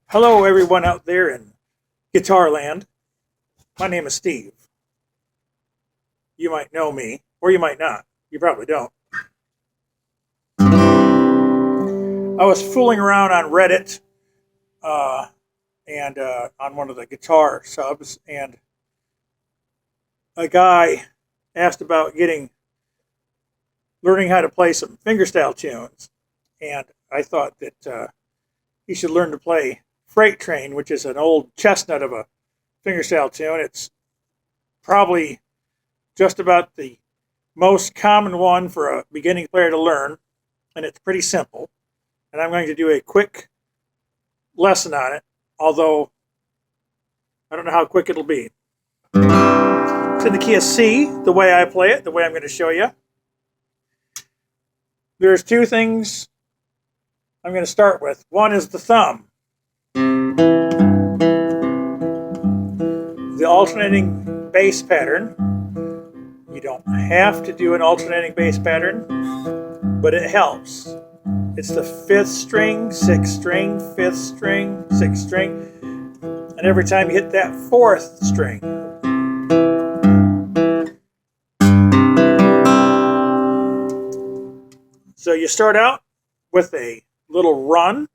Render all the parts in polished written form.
Hello, everyone out there in Guitar Land. My name is Steve. You might know me, or you might not. You probably don't. I was fooling around on Reddit and on one of the guitar subs, and a guy asked about learning how to play some fingerstyle tunes, and I thought that he should learn to play Freight Train, which is an old chestnut of a fingerstyle tune. It's probably just about the most common one for a beginning player to learn, and it's pretty simple. And I'm going to do a quick lesson on it, although I don't know how quick it'll be. It's in the key of C, the way I play it, the way I'm going to show you. There's two things I'm going to start with. One is the thumb. The alternating bass pattern. You don't have to do an alternating bass pattern, but it helps. It's the 5th string, 6th string, 5th string, 6th string, and every time you hit that 4th string, so you start out with a little run.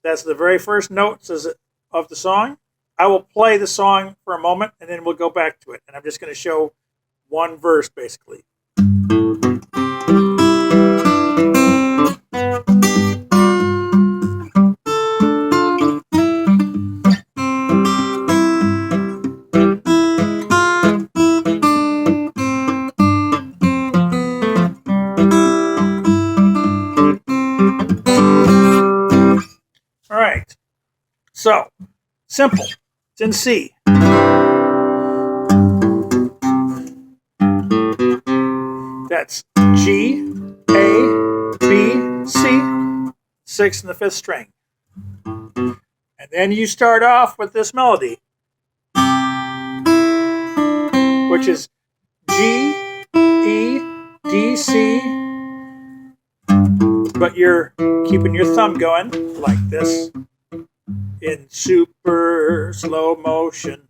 That's the very first notes of the song. I will play the song for a moment and then we'll go back to it. And I'm just going to show one verse basically. All right. So, simple. It's in C. That's G, A, B, C, 6th and the 5th string. And then you start off with this melody, which is G, E, D, C, but you're keeping your thumb going like this in super slow motion.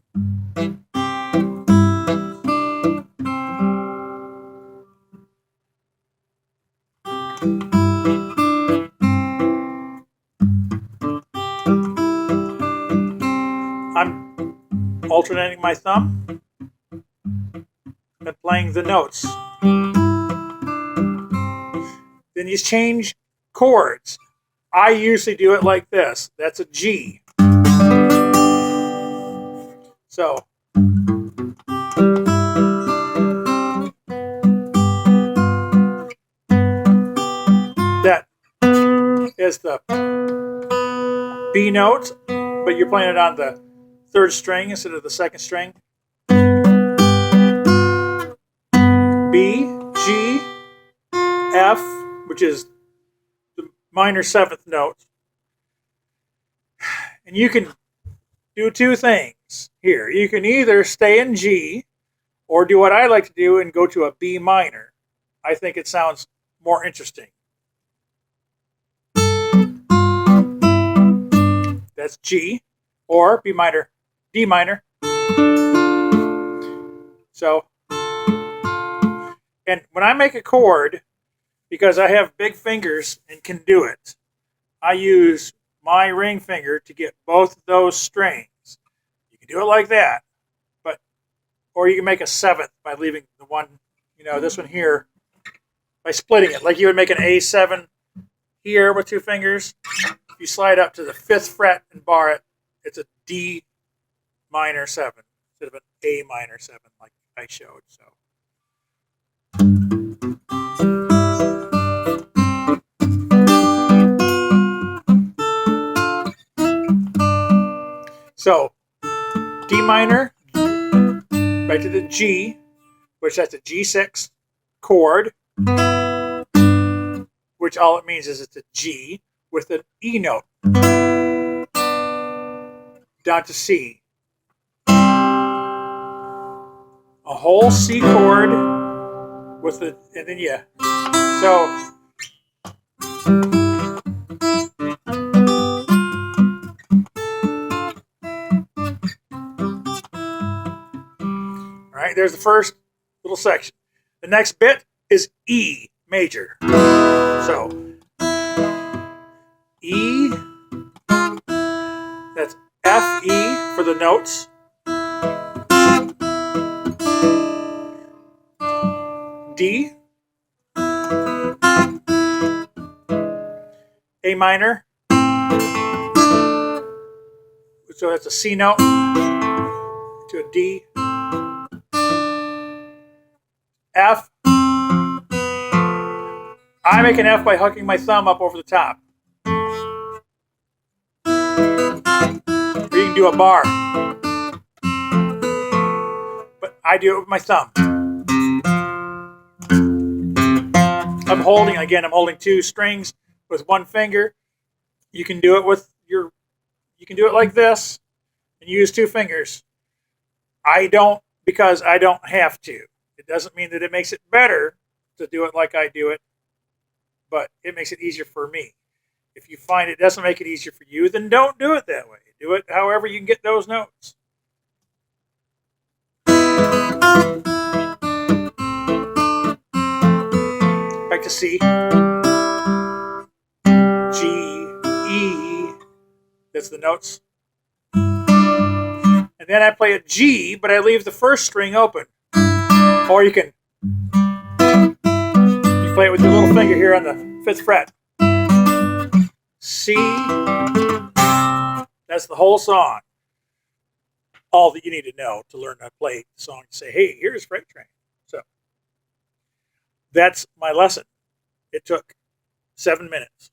I'm alternating my thumb and playing the notes. Then you change chords. I usually do it like this. That's a G. So that is the B note, but you're playing it on the 3rd string instead of the 2nd string. B, G, F, which is the minor 7th note. And you can do two things here. You can either stay in G or do what I like to do and go to a B minor. I think it sounds more interesting. That's G or B minor, D minor. So, and when I make a chord, because I have big fingers and can do it, I use my ring finger to get both of those strings. You can do it like that, or you can make a 7th by leaving the one, this one here, by splitting it. Like you would make an A7 here with 2 fingers. If you slide up to the 5th fret and bar it, it's a D minor 7 instead of an A minor 7 like I showed. So D minor, right to the G, which that's a G6 chord, which all it means is it's a G with an E note. Down to C. A whole C chord with the, and then so there's the first little section. The next bit is E major. So E, that's F, E for the notes. D, A minor, so that's a C note to a D. F, I make an F by hooking my thumb up over the top. Or you can do a bar, but I do it with my thumb. I'm holding two strings with one finger. You can do it you can do it like this and use two fingers. I don't, because I don't have to. It doesn't mean that it makes it better to do it like I do it, but it makes it easier for me. If you find it doesn't make it easier for you, then don't do it that way. Do it however you can get those notes. Back to C, G, E, that's the notes. And then I play a G, but I leave the first string open. Or you play it with your little finger here on the 5th fret. C, that's the whole song. All that you need to know to learn how to play the song. Say, hey, here's Freight Train. So that's my lesson. It took 7 minutes.